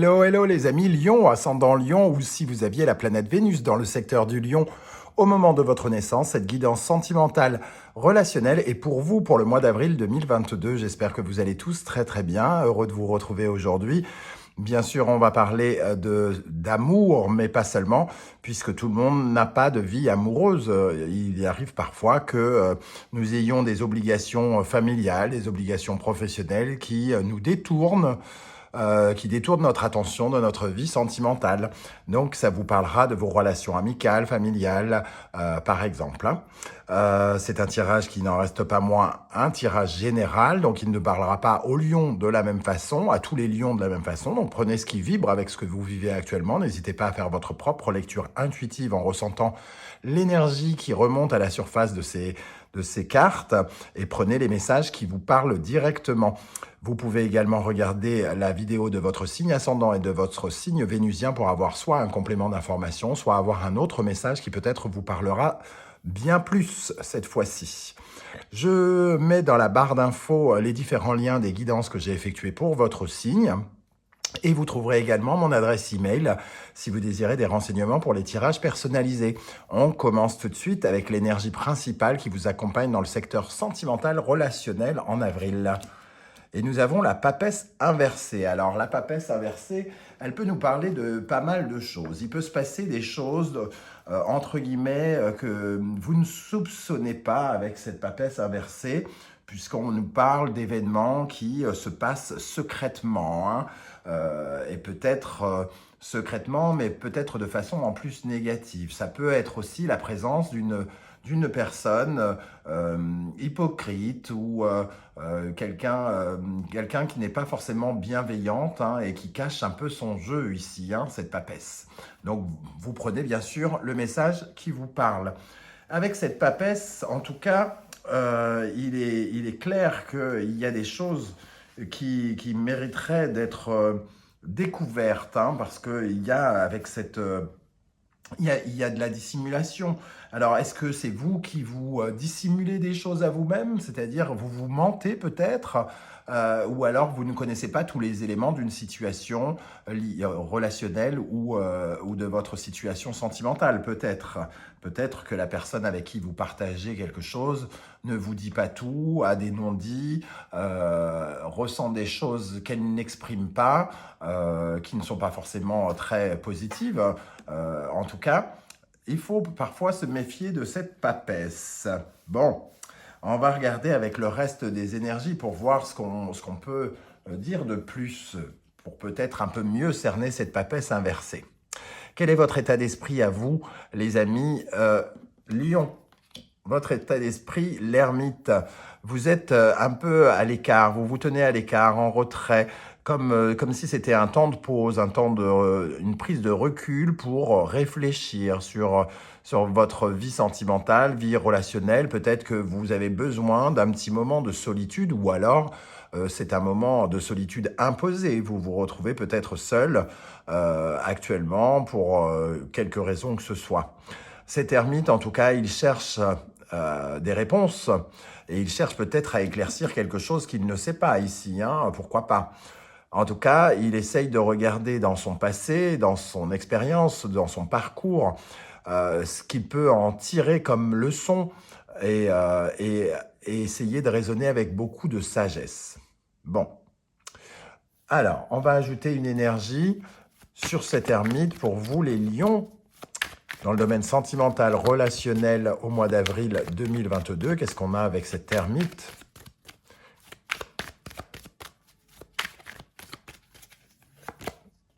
Hello, hello les amis, Lion, ascendant Lion, ou si vous aviez la planète Vénus dans le secteur du Lion au moment de votre naissance, cette guidance sentimentale relationnelle est pour vous pour le mois d'avril 2022. J'espère que vous allez tous très très bien, heureux de vous retrouver aujourd'hui. Bien sûr, on va parler d'amour, mais pas seulement, puisque tout le monde n'a pas de vie amoureuse. Il arrive parfois que nous ayons des obligations familiales, des obligations professionnelles qui détournent notre attention de notre vie sentimentale. Donc, ça vous parlera de vos relations amicales, familiales, par exemple, hein. C'est un tirage qui n'en reste pas moins un tirage général, donc il ne parlera pas aux lions de la même façon, à tous les lions de la même façon. Donc, prenez ce qui vibre avec ce que vous vivez actuellement. N'hésitez pas à faire votre propre lecture intuitive en ressentant l'énergie qui remonte à la surface de ces cartes et prenez les messages qui vous parlent directement. Vous pouvez également regarder la vidéo de votre signe ascendant et de votre signe vénusien pour avoir soit un complément d'information, soit avoir un autre message qui peut-être vous parlera bien plus cette fois-ci. Je mets dans la barre d'infos les différents liens des guidances que j'ai effectuées pour votre signe. Et vous trouverez également mon adresse email si vous désirez des renseignements pour les tirages personnalisés. On commence tout de suite avec l'énergie principale qui vous accompagne dans le secteur sentimental relationnel en avril. Et nous avons la papesse inversée. Alors la papesse inversée, elle peut nous parler de pas mal de choses. Il peut se passer des choses, entre guillemets, que vous ne soupçonnez pas avec cette papesse inversée, puisqu'on nous parle d'événements qui se passent secrètement, hein, et peut-être secrètement, mais peut-être de façon en plus négative. Ça peut être aussi la présence d'une personne hypocrite ou quelqu'un qui n'est pas forcément bienveillante, hein, et qui cache un peu son jeu ici, hein, cette papesse. Donc vous prenez bien sûr le message qui vous parle. Avec cette papesse, en tout cas, il est clair qu'il y a des choses qui mériteraient d'être découvertes, hein, parce qu'il y a avec cette... il y a de la dissimulation. Alors, est-ce que c'est vous qui vous dissimulez des choses à vous-même, c'est-à-dire vous vous mentez peut-être, ou alors vous ne connaissez pas tous les éléments d'une situation relationnelle ou de votre situation sentimentale, peut-être. Peut-être que la personne avec qui vous partagez quelque chose ne vous dit pas tout, a des non-dits, ressent des choses qu'elle n'exprime pas, qui ne sont pas forcément très positives. En tout cas, il faut parfois se méfier de cette papesse. Bon, on va regarder avec le reste des énergies pour voir ce qu'on peut dire de plus, pour peut-être un peu mieux cerner cette papesse inversée. Quel est votre état d'esprit à vous, les amis Lion? Votre état d'esprit, l'ermite. Vous êtes un peu à l'écart, vous vous tenez à l'écart, en retrait, comme si c'était un temps de pause, une prise de recul pour réfléchir sur votre vie sentimentale, vie relationnelle. Peut-être que vous avez besoin d'un petit moment de solitude ou alors c'est un moment de solitude imposé. Vous vous retrouvez peut-être seul actuellement pour quelque raison que ce soit. Cet ermite, en tout cas, il cherche des réponses et il cherche peut-être à éclaircir quelque chose qu'il ne sait pas ici, hein, pourquoi pas. En tout cas, il essaye de regarder dans son passé, dans son expérience, dans son parcours, ce qu'il peut en tirer comme leçon et essayer de raisonner avec beaucoup de sagesse. Bon, alors, on va ajouter une énergie sur cet ermite pour vous, les lions. Dans le domaine sentimental, relationnel, au mois d'avril 2022, qu'est-ce qu'on a avec cette ermite?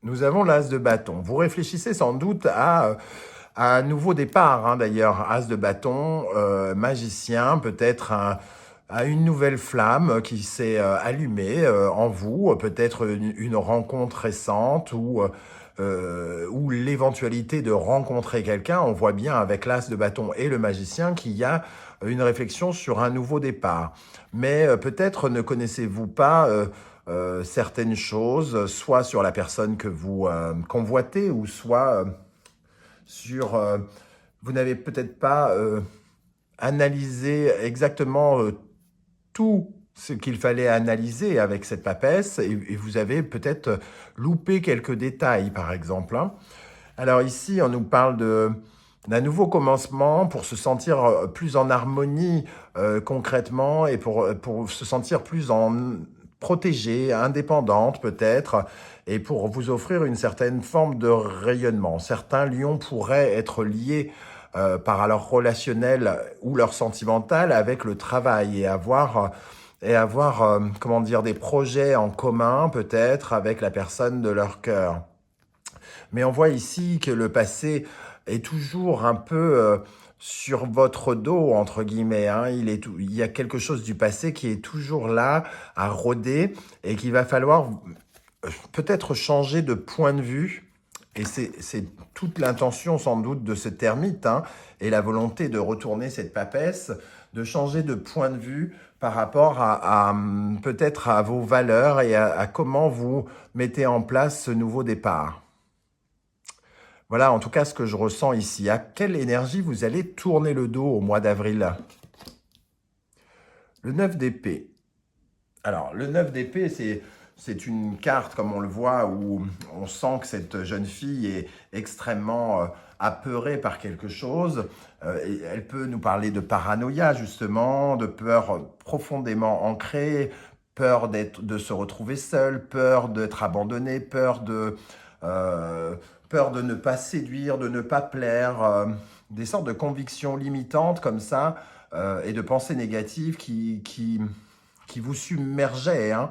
Nous avons l'as de bâton. Vous réfléchissez sans doute à un nouveau départ, hein, d'ailleurs. As de bâton, magicien, peut-être à une nouvelle flamme qui s'est allumée en vous, peut-être une rencontre récente ou l'éventualité de rencontrer quelqu'un. On voit bien avec l'as de bâton et le magicien qu'il y a une réflexion sur un nouveau départ. Mais peut-être ne connaissez-vous pas certaines choses, soit sur la personne que vous convoitez, ou soit sur... vous n'avez peut-être pas analysé exactement tout ce qu'il fallait analyser avec cette papesse et vous avez peut-être loupé quelques détails, par exemple, hein. Alors ici, on nous parle d'un nouveau commencement pour se sentir plus en harmonie concrètement et pour se sentir plus protégée, indépendante peut-être, et pour vous offrir une certaine forme de rayonnement. Certains lions pourraient être liés par leur relationnel ou leur sentimental avec le travail et avoir comment dire, des projets en commun peut-être avec la personne de leur cœur. Mais on voit ici que le passé est toujours un peu sur votre dos, entre guillemets, hein. Il y a quelque chose du passé qui est toujours là, à rôder, et qu'il va falloir peut-être changer de point de vue. Et c'est toute l'intention sans doute de ce termite, hein, et la volonté de retourner cette papesse, de changer de point de vue par rapport peut-être à vos valeurs et à comment vous mettez en place ce nouveau départ. Voilà, en tout cas, ce que je ressens ici. À quelle énergie vous allez tourner le dos au mois d'avril? Le 9 d'épée. Alors, le 9 d'épée, c'est une carte, comme on le voit, où on sent que cette jeune fille est extrêmement apeurée par quelque chose. Et elle peut nous parler de paranoïa, justement, de peur profondément ancrée, peur de se retrouver seule, peur d'être abandonnée, peur de ne pas séduire, de ne pas plaire, des sortes de convictions limitantes comme ça, et de pensées négatives qui vous submergeaient, hein.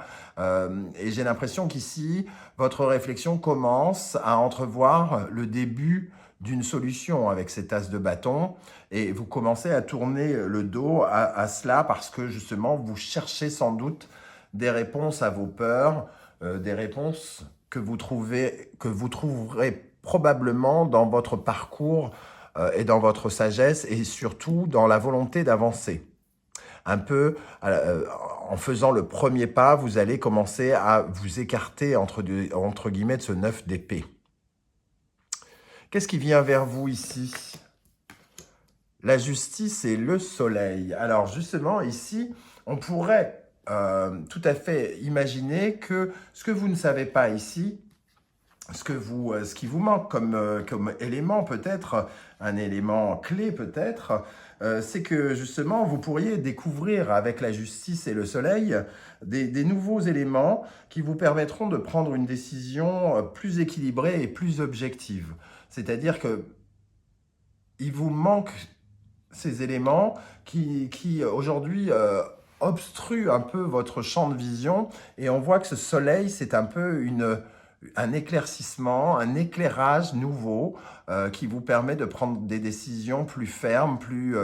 Et j'ai l'impression qu'ici, votre réflexion commence à entrevoir le début d'une solution avec cet as de bâton, et vous commencez à tourner le dos à cela parce que justement, vous cherchez sans doute des réponses à vos peurs, des réponses que vous trouverez probablement dans votre parcours et dans votre sagesse et surtout dans la volonté d'avancer. Un peu, en faisant le premier pas, vous allez commencer à vous écarter entre guillemets de ce 9 d'épée. Qu'est-ce qui vient vers vous ici? La justice et le soleil. Alors justement, ici, on pourrait tout à fait imaginer que ce que vous ne savez pas ici, ce qui vous manque comme élément peut-être, un élément clé peut-être, c'est que justement vous pourriez découvrir avec la justice et le soleil des nouveaux éléments qui vous permettront de prendre une décision plus équilibrée et plus objective. C'est-à-dire que il vous manque ces éléments qui aujourd'hui obstruent un peu votre champ de vision, et on voit que ce soleil, c'est un peu un éclaircissement, un éclairage nouveau qui vous permet de prendre des décisions plus fermes, plus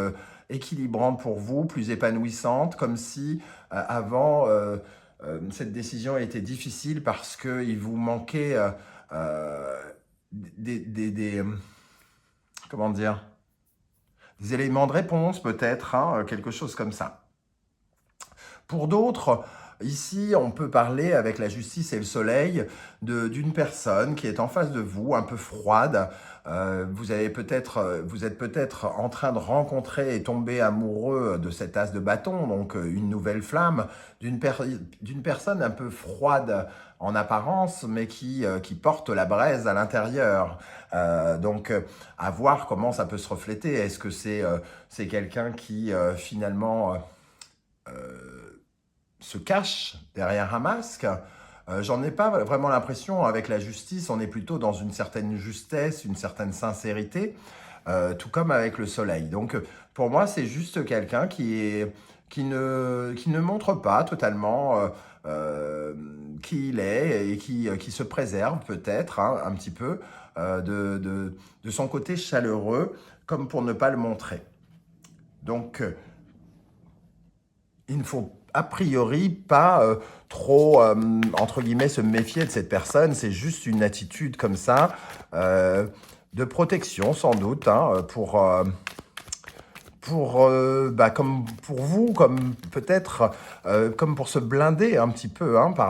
équilibrantes pour vous, plus épanouissantes, comme si avant cette décision était difficile parce qu'il vous manquait comment dire, des éléments de réponse peut-être, hein, quelque chose comme ça. Pour d'autres, ici, on peut parler avec la justice et le soleil d'une personne qui est en face de vous, un peu froide. Vous êtes peut-être en train de rencontrer et tomber amoureux de cet as de bâton, donc une nouvelle flamme, d'une personne un peu froide en apparence, mais qui porte la braise à l'intérieur. Donc, à voir comment ça peut se refléter. Est-ce que c'est quelqu'un qui finalement se cache derrière un masque? J'en ai pas vraiment l'impression. Avec la justice, on est plutôt dans une certaine justesse, une certaine sincérité, tout comme avec le soleil. Donc, pour moi, c'est juste quelqu'un qui ne montre pas totalement qui il est et qui se préserve peut-être, hein, un petit peu de son côté chaleureux, comme pour ne pas le montrer. Donc, il ne faut a priori pas trop, entre guillemets, se méfier de cette personne. C'est juste une attitude comme ça, de protection sans doute, hein, comme pour vous, comme peut-être, comme pour se blinder un petit peu, hein, par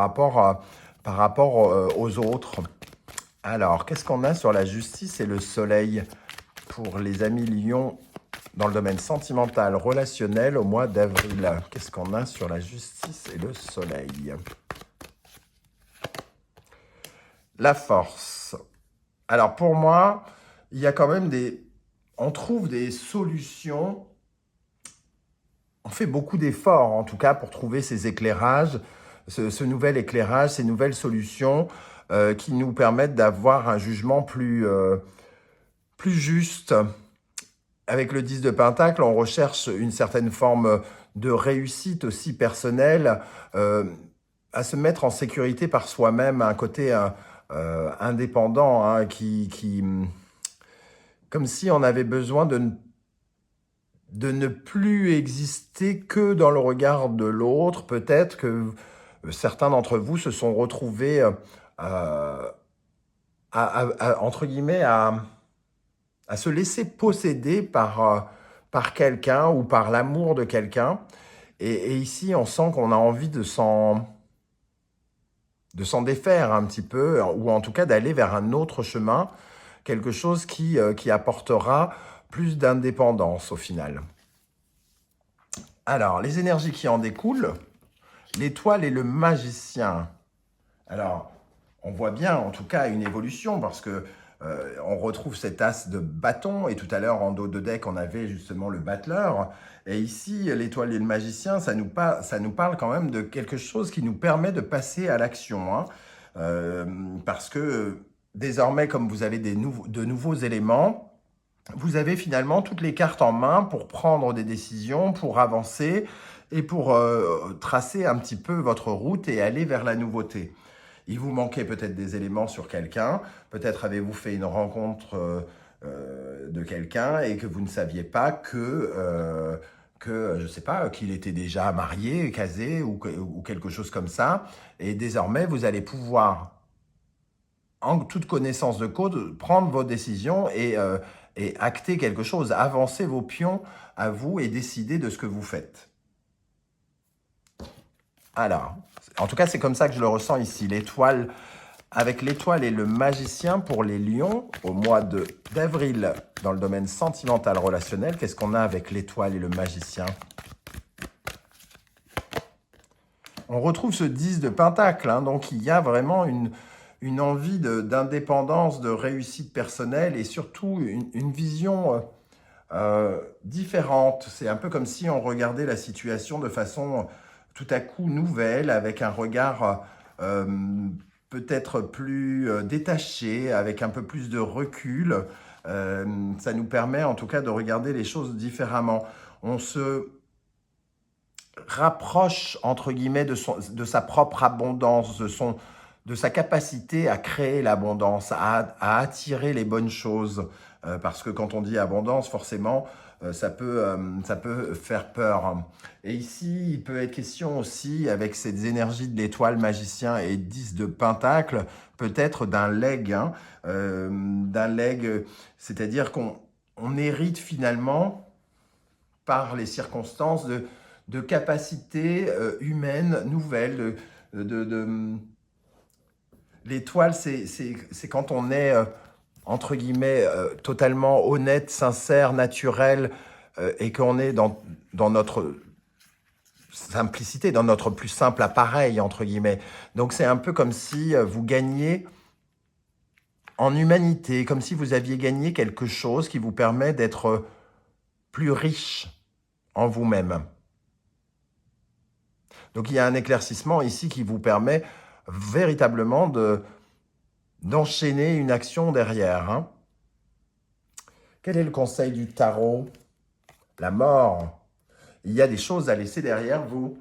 rapport aux autres. Alors, qu'est-ce qu'on a sur la justice et le soleil pour les amis lions dans le domaine sentimental, relationnel au mois d'avril. Qu'est-ce qu'on a sur la justice et le soleil? La force. Alors pour moi, il y a quand même on trouve des solutions. On fait beaucoup d'efforts, en tout cas, pour trouver ces éclairages, ce nouvel éclairage, ces nouvelles solutions qui nous permettent d'avoir un jugement plus juste. Avec le 10 de Pentacle, on recherche une certaine forme de réussite aussi personnelle, à se mettre en sécurité par soi-même, un côté indépendant, hein, comme si on avait besoin de ne plus exister que dans le regard de l'autre. Peut-être que certains d'entre vous se sont retrouvés, entre guillemets, à se laisser posséder par quelqu'un ou par l'amour de quelqu'un. Et ici, on sent qu'on a envie de s'en défaire un petit peu, ou en tout cas d'aller vers un autre chemin, quelque chose qui apportera plus d'indépendance au final. Alors, les énergies qui en découlent, l'étoile et le magicien. Alors, on voit bien en tout cas une évolution parce que on retrouve cet as de bâton, et tout à l'heure en dos de deck on avait justement le battleur, et ici l'étoile et le magicien, ça nous parle quand même de quelque chose qui nous permet de passer à l'action, hein. Parce que désormais, comme vous avez de nouveaux éléments, vous avez finalement toutes les cartes en main pour prendre des décisions, pour avancer et pour tracer un petit peu votre route et aller vers la nouveauté. Il vous manquait peut-être des éléments sur quelqu'un, peut-être avez-vous fait une rencontre de quelqu'un et que vous ne saviez pas que je ne sais pas, qu'il était déjà marié, casé ou quelque chose comme ça. Et désormais, vous allez pouvoir, en toute connaissance de cause, prendre vos décisions et acter quelque chose, avancer vos pions à vous et décider de ce que vous faites. Alors, en tout cas, c'est comme ça que je le ressens ici. L'étoile, avec l'étoile et le magicien pour les lions, au mois d'avril, dans le domaine sentimental relationnel, qu'est-ce qu'on a avec l'étoile et le magicien? On retrouve ce 10 de Pentacle, hein, donc il y a vraiment une envie d'indépendance, de réussite personnelle et surtout une vision différente. C'est un peu comme si on regardait la situation de façon tout à coup nouvelle, avec un regard peut-être plus détaché, avec un peu plus de recul. Ça nous permet en tout cas de regarder les choses différemment. On se rapproche, entre guillemets, de sa propre abondance, de sa capacité à créer l'abondance, à attirer les bonnes choses. Parce que quand on dit abondance, forcément, ça peut faire peur. Et ici, il peut être question aussi, avec ces énergies de l'étoile magicien et 10 de Pentacle, peut-être d'un legs, hein, c'est-à-dire qu'on hérite finalement, par les circonstances, de capacités humaines nouvelles. L'étoile, c'est quand on est entre guillemets, totalement honnête, sincère, naturel, et qu'on est dans notre simplicité, dans notre plus simple appareil, entre guillemets. Donc c'est un peu comme si vous gagniez en humanité, comme si vous aviez gagné quelque chose qui vous permet d'être plus riche en vous-même. Donc il y a un éclaircissement ici qui vous permet véritablement d'enchaîner une action derrière, hein. Quel est le conseil du tarot? La mort. Il y a des choses à laisser derrière vous.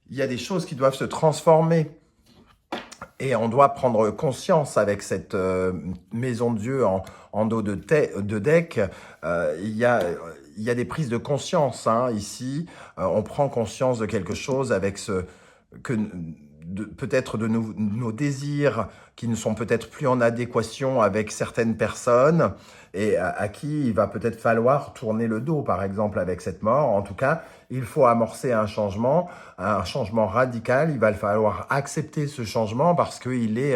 Il y a des choses qui doivent se transformer. Et on doit prendre conscience avec cette maison de Dieu en dos de deck. Il y a des prises de conscience, hein, ici. On prend conscience de quelque chose avec peut-être de nos désirs qui ne sont peut-être plus en adéquation avec certaines personnes et à qui il va peut-être falloir tourner le dos, par exemple, avec cette mort. En tout cas, il faut amorcer un changement radical. Il va falloir accepter ce changement parce qu'il est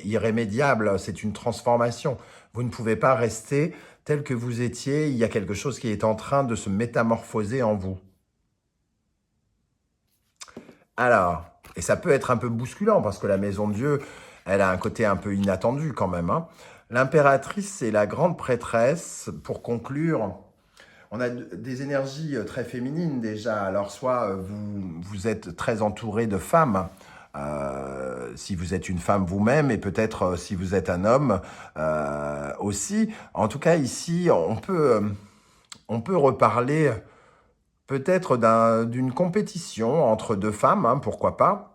irrémédiable. C'est une transformation. Vous ne pouvez pas rester tel que vous étiez, il y a quelque chose qui est en train de se métamorphoser en vous. Alors, et ça peut être un peu bousculant parce que la maison de Dieu, elle a un côté un peu inattendu quand même, hein. L'impératrice et la grande prêtresse, pour conclure, on a des énergies très féminines déjà. Alors soit vous êtes très entouré de femmes, si vous êtes une femme vous-même, et peut-être si vous êtes un homme aussi. En tout cas, ici, on peut reparler peut-être d'une compétition entre deux femmes, hein, pourquoi pas.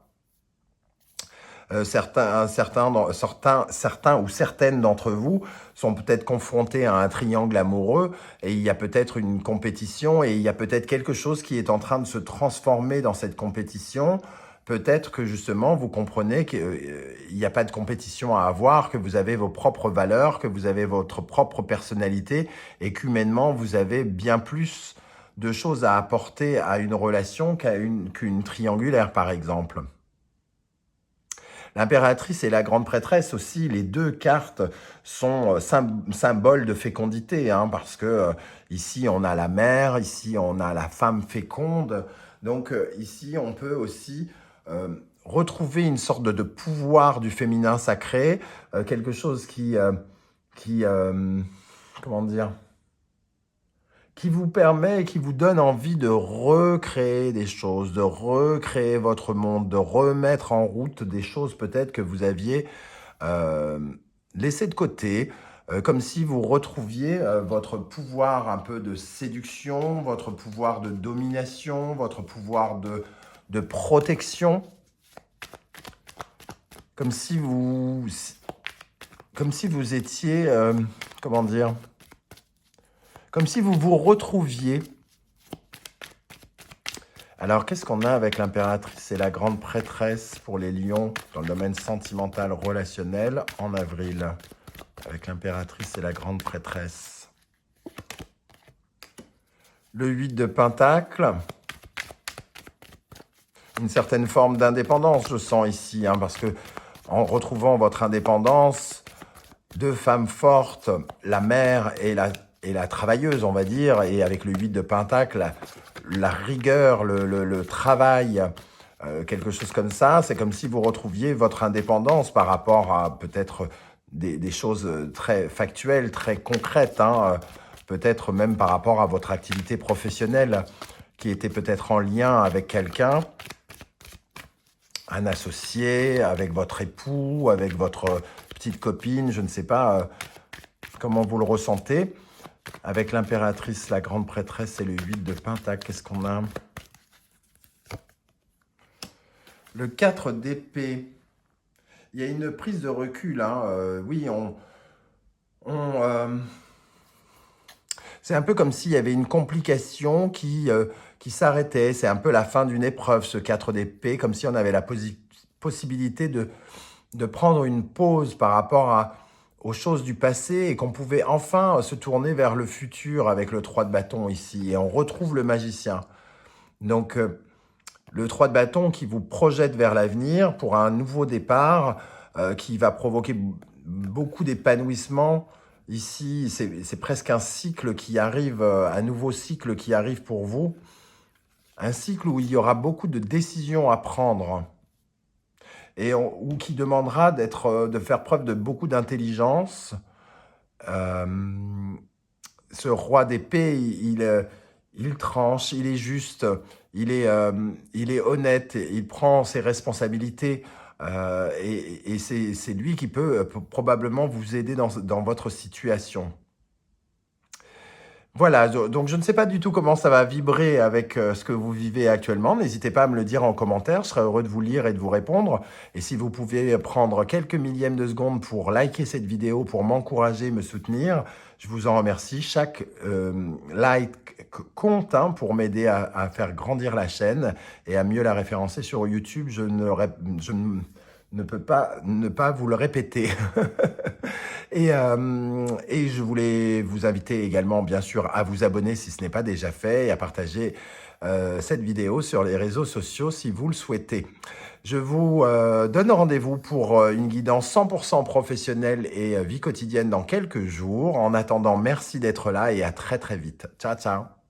Certains ou certaines d'entre vous sont peut-être confrontés à un triangle amoureux et il y a peut-être une compétition et il y a peut-être quelque chose qui est en train de se transformer dans cette compétition. Peut-être que justement vous comprenez qu'il n'y a pas de compétition à avoir, que vous avez vos propres valeurs, que vous avez votre propre personnalité et qu'humainement vous avez bien plus de choses à apporter à une relation qu'une triangulaire par exemple. L'impératrice et la grande prêtresse aussi, les deux cartes sont symboles de fécondité, hein, parce que ici on a la mère, ici on a la femme féconde. Donc ici on peut aussi retrouver une sorte de pouvoir du féminin sacré, quelque chose comment dire, qui vous permet et qui vous donne envie de recréer des choses, de recréer votre monde, de remettre en route des choses peut-être que vous aviez laissées de côté, comme si vous retrouviez votre pouvoir un peu de séduction, votre pouvoir de domination, votre pouvoir de protection, comme si vous étiez, comment dire, comme si vous vous retrouviez. Alors, qu'est-ce qu'on a avec l'impératrice et la grande prêtresse pour les lions dans le domaine sentimental relationnel en avril? Avec l'impératrice et la grande prêtresse. Le 8 de Pentacle. Une certaine forme d'indépendance, je sens ici, hein, parce que en retrouvant votre indépendance, deux femmes fortes, la mère et la travailleuse, on va dire, et avec le 8 de Pentacle, la rigueur, le travail, quelque chose comme ça, c'est comme si vous retrouviez votre indépendance par rapport à peut-être des choses très factuelles, très concrètes, hein, peut-être même par rapport à votre activité professionnelle qui était peut-être en lien avec quelqu'un, un associé, avec votre époux, avec votre petite copine, je ne sais pas comment vous le ressentez. Avec l'impératrice, la grande prêtresse et le 8 de Pentacle, qu'est-ce qu'on a? Le 4 d'épée. Il y a une prise de recul, hein. Oui, c'est un peu comme s'il y avait une complication qui s'arrêtait. C'est un peu la fin d'une épreuve, ce 4 d'épée, comme si on avait la possibilité de prendre une pause par rapport aux choses du passé et qu'on pouvait enfin se tourner vers le futur avec le 3 de bâton ici. Et on retrouve le magicien. Donc, le 3 de bâton qui vous projette vers l'avenir pour un nouveau départ qui va provoquer beaucoup d'épanouissement. Ici, c'est presque un cycle qui arrive, un nouveau cycle qui arrive pour vous. Un cycle où il y aura beaucoup de décisions à prendre ou qui demandera de faire preuve de beaucoup d'intelligence. Ce roi d'épée, il tranche, il est juste, il est honnête, il prend ses responsabilités et c'est lui qui peut probablement vous aider dans votre situation. Voilà, donc je ne sais pas du tout comment ça va vibrer avec ce que vous vivez actuellement. N'hésitez pas à me le dire en commentaire, je serai heureux de vous lire et de vous répondre. Et si vous pouvez prendre quelques millièmes de seconde pour liker cette vidéo, pour m'encourager, me soutenir, je vous en remercie. Chaque like compte pour m'aider à faire grandir la chaîne et à mieux la référencer sur YouTube. Je ne peux pas ne pas vous le répéter. Et je voulais vous inviter également, bien sûr, à vous abonner si ce n'est pas déjà fait et à partager cette vidéo sur les réseaux sociaux si vous le souhaitez. Je vous donne rendez-vous pour une guidance 100% professionnelle et vie quotidienne dans quelques jours. En attendant, merci d'être là et à très très vite. Ciao, ciao.